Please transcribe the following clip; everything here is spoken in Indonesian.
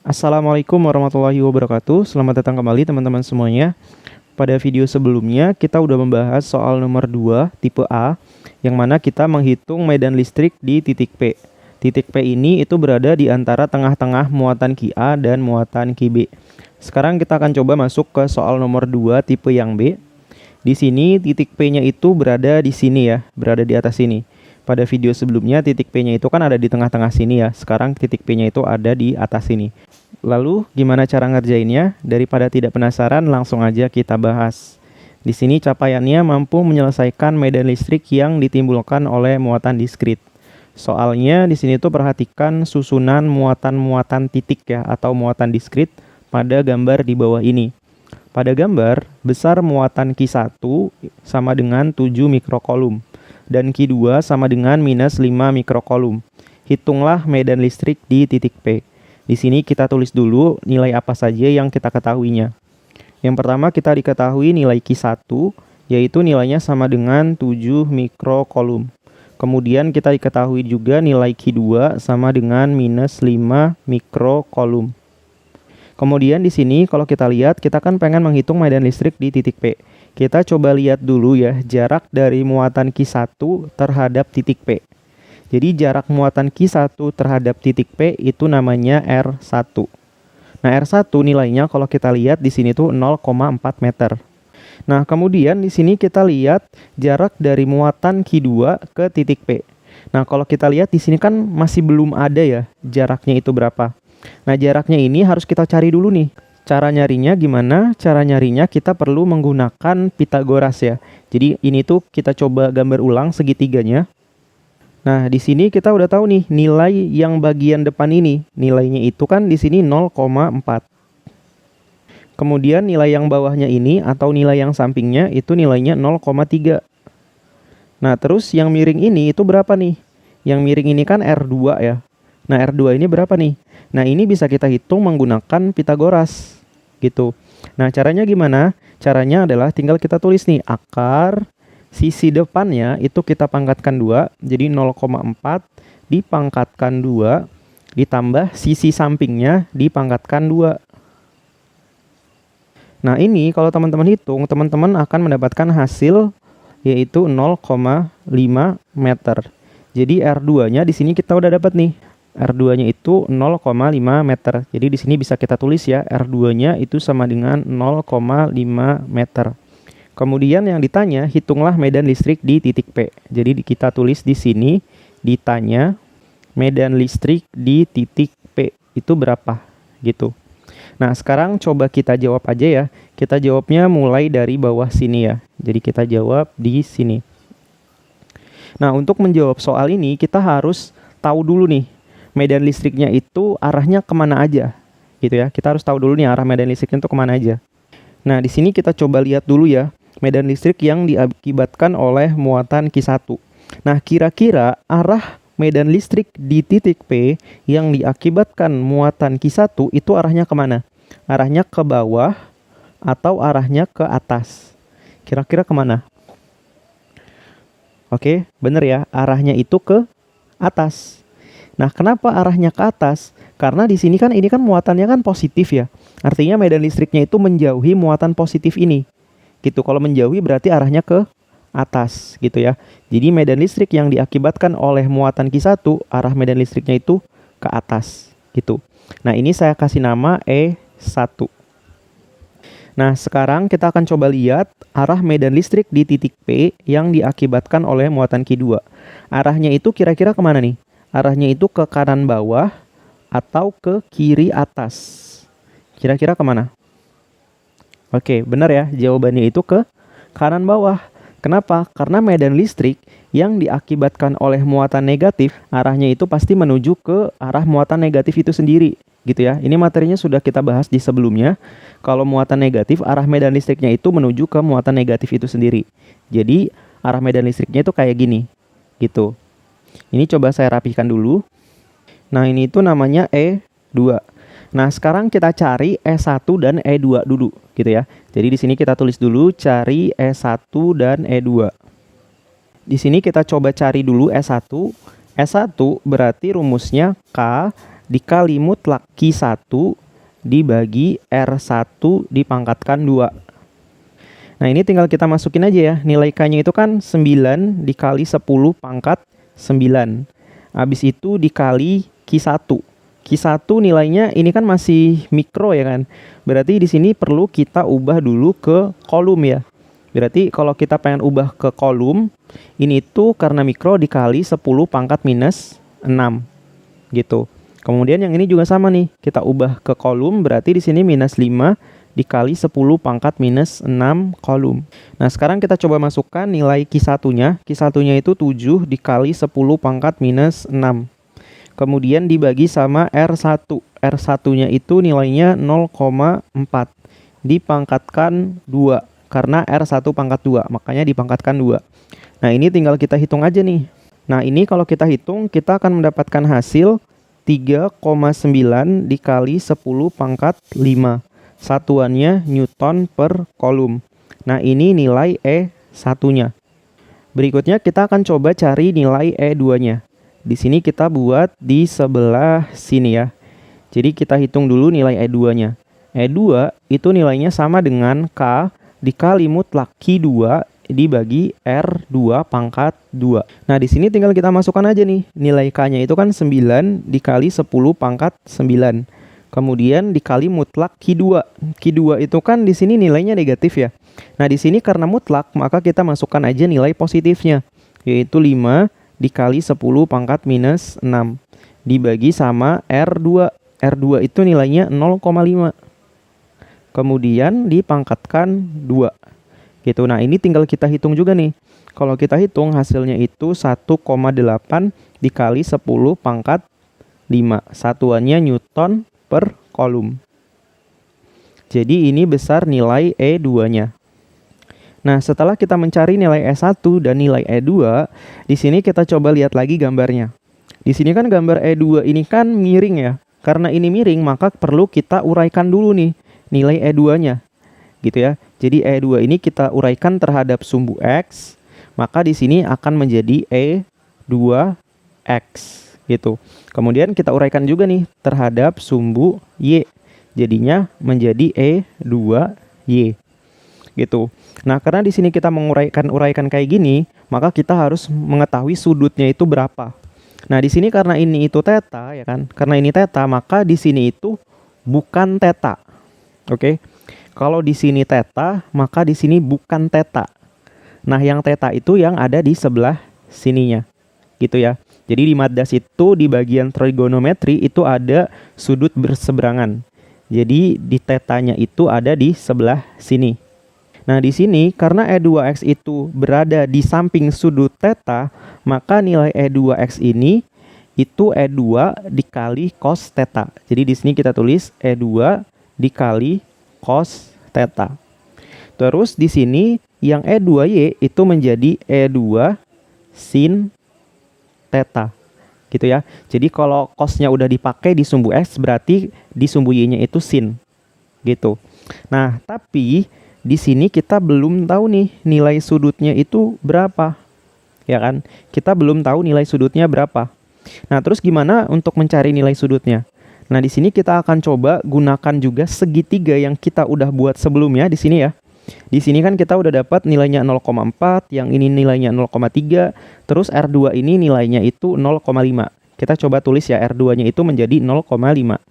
Assalamualaikum warahmatullahi wabarakatuh. Selamat datang kembali teman-teman semuanya. Pada video sebelumnya kita udah membahas soal nomor 2 tipe A, yang mana kita menghitung medan listrik di titik P. Titik P ini itu berada di antara tengah-tengah muatan Ki A dan muatan Ki B. Sekarang kita akan coba masuk ke soal nomor 2 tipe yang B. Di sini titik P-nya itu berada di sini ya, berada di atas sini. Pada video sebelumnya titik P-nya itu kan ada di tengah-tengah sini ya. Sekarang titik P-nya itu ada di atas sini. Lalu gimana cara ngerjainnya? Daripada tidak penasaran, langsung aja kita bahas. Di sini capaiannya mampu menyelesaikan medan listrik yang ditimbulkan oleh muatan diskrit. Soalnya di sini tuh perhatikan susunan muatan-muatan titik ya, atau muatan diskrit pada gambar di bawah ini. Pada gambar, besar muatan Q1 sama dengan 7 mikrokolum dan Q2 sama dengan minus 5 mikrokolum. Hitunglah medan listrik di titik P. Di sini kita tulis dulu nilai apa saja yang kita ketahuinya. Yang pertama kita diketahui nilai Q1, yaitu nilainya sama dengan 7 mikrokolum. Kemudian kita diketahui juga nilai Q2 sama dengan minus 5 mikrokolum. Kemudian di sini kalau kita lihat, kita kan pengen menghitung medan listrik di titik P. Kita coba lihat dulu ya jarak dari muatan Q1 terhadap titik P. Jadi jarak muatan Q1 terhadap titik P itu namanya R1. Nah, R1 nilainya kalau kita lihat di sini tuh 0,4 meter. Nah, kemudian di sini kita lihat jarak dari muatan Q2 ke titik P. Nah, kalau kita lihat di sini kan masih belum ada ya jaraknya itu berapa. Nah, jaraknya ini harus kita cari dulu nih. Cara nyarinya gimana? Cara nyarinya kita perlu menggunakan Pitagoras ya. Jadi ini tuh kita coba gambar ulang segitiganya. Nah, di sini kita udah tahu nih nilai yang bagian depan ini. Nilainya itu kan di sini 0,4. Kemudian nilai yang bawahnya ini atau nilai yang sampingnya itu nilainya 0,3. Nah, terus yang miring ini itu berapa nih? Yang miring ini kan R2 ya. Nah, R2 ini berapa nih? Nah, ini bisa kita hitung menggunakan Pitagoras gitu. Nah, caranya gimana? Caranya adalah tinggal kita tulis nih akar sisi depannya itu kita pangkatkan 2, jadi 0,4 dipangkatkan 2 ditambah sisi sampingnya dipangkatkan 2. Nah, ini kalau teman-teman hitung, teman-teman akan mendapatkan hasil yaitu 0,5 meter. Jadi R2-nya di sini kita udah dapat nih. R2-nya itu 0,5 meter. Jadi di sini bisa kita tulis ya, R2-nya itu sama dengan 0,5 meter. Kemudian yang ditanya, hitunglah medan listrik di titik P. Jadi kita tulis di sini, ditanya medan listrik di titik P itu berapa gitu. Nah, sekarang coba kita jawab aja ya. Kita jawabnya mulai dari bawah sini ya. Jadi kita jawab di sini. Nah, untuk menjawab soal ini kita harus tahu dulu nih medan listriknya itu arahnya kemana aja gitu ya. Kita harus tahu dulu nih arah medan listriknya itu kemana aja. Nah, di sini kita coba lihat dulu ya medan listrik yang diakibatkan oleh muatan Q1. Nah, kira-kira arah medan listrik di titik P yang diakibatkan muatan Q1 itu arahnya kemana? Arahnya ke bawah atau arahnya ke atas? Kira-kira kemana? Oke, bener ya, arahnya itu ke atas. Nah, kenapa arahnya ke atas? Karena di sini kan ini kan muatannya kan positif ya. Artinya medan listriknya itu menjauhi muatan positif ini. Gitu. Kalau menjauhi berarti arahnya ke atas gitu ya. Jadi medan listrik yang diakibatkan oleh muatan Q1, arah medan listriknya itu ke atas gitu. Nah, ini saya kasih nama E1. Nah, sekarang kita akan coba lihat arah medan listrik di titik P yang diakibatkan oleh muatan Q2. Arahnya itu kira-kira kemana nih? Arahnya itu ke kanan bawah atau ke kiri atas? Kira-kira kemana? Oke, benar ya. Jawabannya itu ke kanan bawah. Kenapa? Karena medan listrik yang diakibatkan oleh muatan negatif, arahnya itu pasti menuju ke arah muatan negatif itu sendiri. Gitu ya. Ini materinya sudah kita bahas di sebelumnya. Kalau muatan negatif, arah medan listriknya itu menuju ke muatan negatif itu sendiri. Jadi, arah medan listriknya itu kayak gini. Gitu. Ini coba saya rapikan dulu. Nah, ini itu namanya E2. Nah, sekarang kita cari E1 dan E2 dulu, gitu ya. Jadi di sini kita tulis dulu cari E1 dan E2. Di sini kita coba cari dulu S1. S1 berarti rumusnya K dikali mutlak Q1 dibagi R1 dipangkatkan 2. Nah, ini tinggal kita masukin aja ya. Nilai K-nya itu kan 9 dikali 10 pangkat 9. Habis itu dikali Q1. Q1 nilainya ini kan masih mikro ya kan. Berarti di sini perlu kita ubah dulu ke kolom ya. Berarti kalau kita pengen ubah ke kolom, ini tuh karena mikro dikali 10 pangkat minus 6 gitu. Kemudian yang ini juga sama nih, kita ubah ke kolom, berarti di sini minus 5 dikali 10 pangkat minus 6 kolom. Nah, sekarang kita coba masukkan nilai Q1-nya. Q1-nya itu 7 dikali 10 pangkat minus 6. Kemudian dibagi sama R1. R1-nya itu nilainya 0,4 dipangkatkan 2. Karena R1 pangkat 2, makanya dipangkatkan 2. Nah, ini tinggal kita hitung aja nih. Nah, ini kalau kita hitung, kita akan mendapatkan hasil 3,9 dikali 10 pangkat 5. Satuannya Newton per kolom. Nah, ini nilai E1-nya. Berikutnya kita akan coba cari nilai E2-nya. Di sini kita buat di sebelah sini ya. Jadi kita hitung dulu nilai E2-nya. E2 itu nilainya sama dengan K dikali mutlak Q2 dibagi R2 pangkat 2. Nah, di sini tinggal kita masukkan aja nih. Nilai K-nya itu kan 9 dikali 10 pangkat 9. Kemudian dikali mutlak Q2. Q2 itu kan di sini nilainya negatif ya. Nah, di sini karena mutlak, maka kita masukkan aja nilai positifnya, yaitu 5 dikali 10 pangkat minus 6 dibagi sama R2. R2 itu nilainya 0,5. Kemudian dipangkatkan 2. Gitu. Nah, ini tinggal kita hitung juga nih. Kalau kita hitung hasilnya itu 1,8 dikali 10 pangkat 5. Satuannya Newton per kolom. Jadi ini besar nilai E2-nya. Nah, setelah kita mencari nilai E1 dan nilai E2, di sini kita coba lihat lagi gambarnya. Di sini kan gambar E2 ini kan miring ya. Karena ini miring, maka perlu kita uraikan dulu nih nilai E2-nya. Gitu ya. Jadi E2 ini kita uraikan terhadap sumbu X, maka di sini akan menjadi E2X gitu. Kemudian kita uraikan juga nih terhadap sumbu Y. Jadinya menjadi E2Y. Gitu. Nah, karena di sini kita uraikan kayak gini, maka kita harus mengetahui sudutnya itu berapa. Nah, di sini karena ini itu theta ya kan. Karena ini theta, maka di sini itu bukan theta. Oke. Kalau di sini theta, maka di sini bukan theta. Nah, yang theta itu yang ada di sebelah sininya. Gitu ya. Jadi di maths itu di bagian trigonometri itu ada sudut berseberangan. Jadi di tetanya itu ada di sebelah sini. Nah, di sini karena E2X itu berada di samping sudut theta, maka nilai E2X ini itu E2 dikali cos theta. Jadi di sini kita tulis E2 dikali cos theta. Terus di sini yang E2Y itu menjadi E2 sin theta. Gitu ya. Jadi kalau cosnya udah dipakai di sumbu X, berarti di sumbu Y-nya itu sin. Gitu. Nah, tapi di sini kita belum tahu nih nilai sudutnya itu berapa. Ya kan? Kita belum tahu nilai sudutnya berapa. Nah, terus gimana untuk mencari nilai sudutnya? Nah, di sini kita akan coba gunakan juga segitiga yang kita udah buat sebelumnya di sini ya. Di sini kan kita udah dapat nilainya 0,4, yang ini nilainya 0,3, terus R2 ini nilainya itu 0,5. Kita coba tulis ya R2-nya itu menjadi 0,5.